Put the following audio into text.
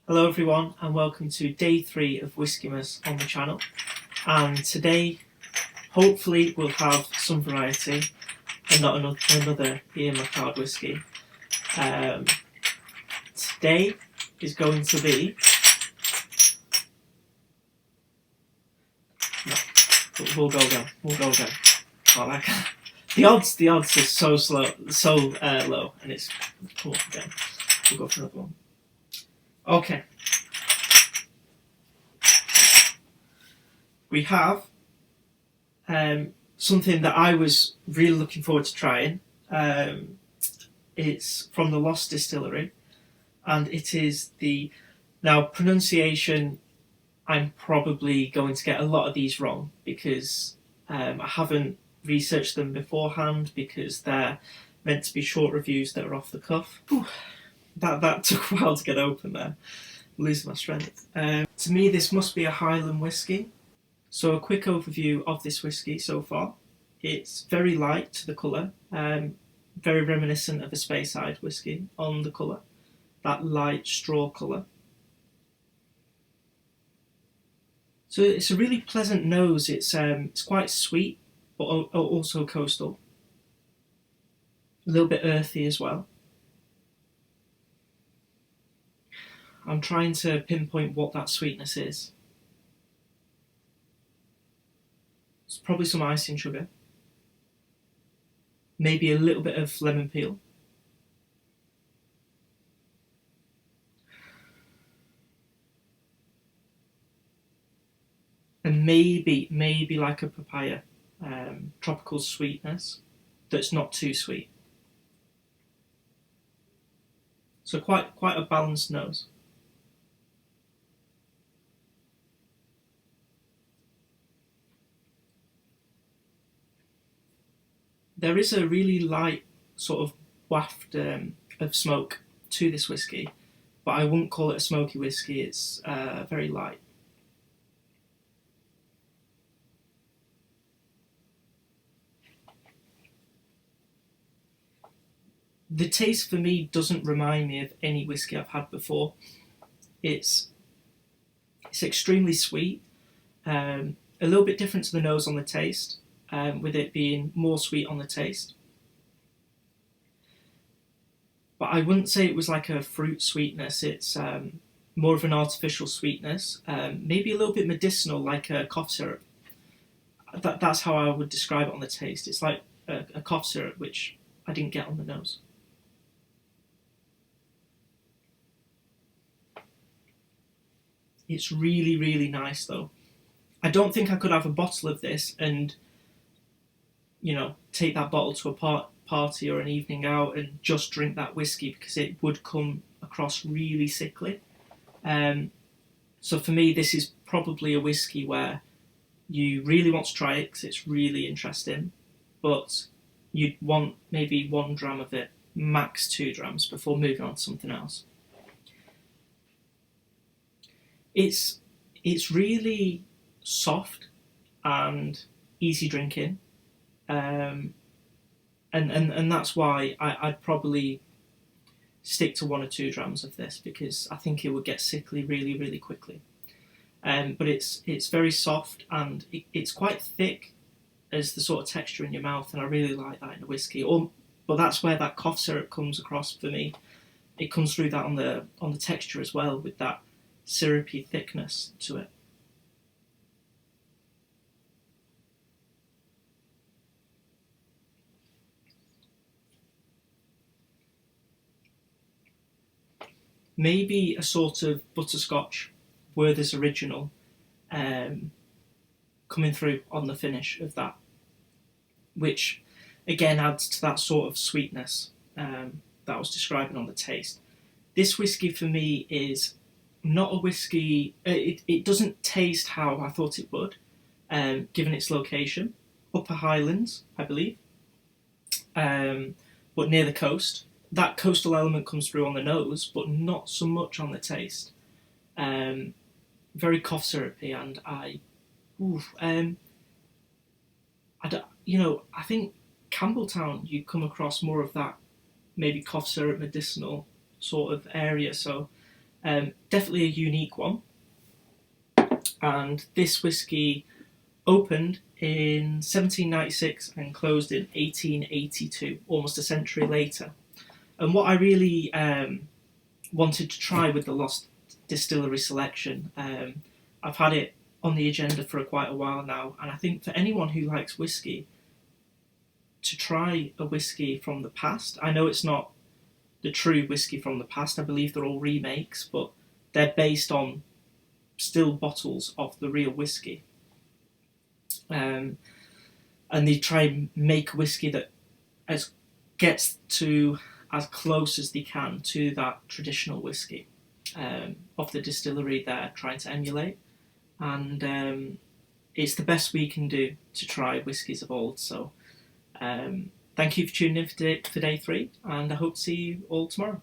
Hello everyone and welcome to day 3 of Whiskeymas on the channel, and today hopefully we'll have some variety and not another Ian McCard whiskey. Today is going to be we'll go again. Oh, like, the odds are so low, and it's come up again. We'll go for another one. Okay. We have something that I was really looking forward to trying. It's from the Lost Distillery, and it is now pronunciation. I'm probably going to get a lot of these wrong because I haven't researched them beforehand, because they're meant to be short reviews that are off the cuff. Whew. That took a while to get open there. I'm losing my strength. To me, this must be a Highland whiskey. So a quick overview of this whiskey so far. It's very light to the colour, very reminiscent of a Speyside whiskey on the colour, that light straw colour. So it's a really pleasant nose. It's quite sweet, but also coastal. A little bit earthy as well. I'm trying to pinpoint what that sweetness is. It's probably some icing sugar. Maybe a little bit of lemon peel. And maybe like a papaya, tropical sweetness that's not too sweet. So quite a balanced nose. There is a really light sort of waft of smoke to this whiskey, but I wouldn't call it a smoky whiskey. It's very light. The taste for me doesn't remind me of any whiskey I've had before. It's extremely sweet, a little bit different to the nose on the taste. With it being more sweet on the taste. But I wouldn't say it was like a fruit sweetness. It's more of an artificial sweetness, maybe a little bit medicinal, like a cough syrup. That's how I would describe it on the taste. It's like a cough syrup, which I didn't get on the nose. It's really, really nice though. I don't think I could have a bottle of this and take that bottle to a party or an evening out and just drink that whiskey, because it would come across really sickly. So for me, this is probably a whiskey where you really want to try it because it's really interesting, but you'd want maybe 1 gram of it, max 2 grams, before moving on to something else. It's really soft and easy drinking. And that's why I'd probably stick to 1 or 2 grams of this, because I think it would get sickly really, really quickly. But it's very soft, and it's quite thick as the sort of texture in your mouth, and I really like that in a whiskey. But that's where that cough syrup comes across for me. It comes through that on the texture as well, with that syrupy thickness to it. Maybe a sort of butterscotch, Werther's Original, coming through on the finish of that, which again adds to that sort of sweetness that I was describing on the taste. This whiskey for me is not a whiskey. It doesn't taste how I thought it would, given its location, Upper Highlands, I believe, but near the coast. That coastal element comes through on the nose, but not so much on the taste. Very cough syrupy, and I think Campbelltown, you come across more of that maybe cough syrup medicinal sort of area. So Definitely a unique one. And this whisky opened in 1796 and closed in 1882, almost a century later. And what I really wanted to try with the Lost Distillery selection, I've had it on the agenda for quite a while now, and I think for anyone who likes whisky, to try a whisky from the past. I know it's not the true whisky from the past, I believe they're all remakes, but they're based on still bottles of the real whisky. And they try and make whisky that gets to as close as they can to that traditional whisky of the distillery they're trying to emulate. And it's the best we can do to try whiskies of old. So thank you for tuning in for day 3, and I hope to see you all tomorrow.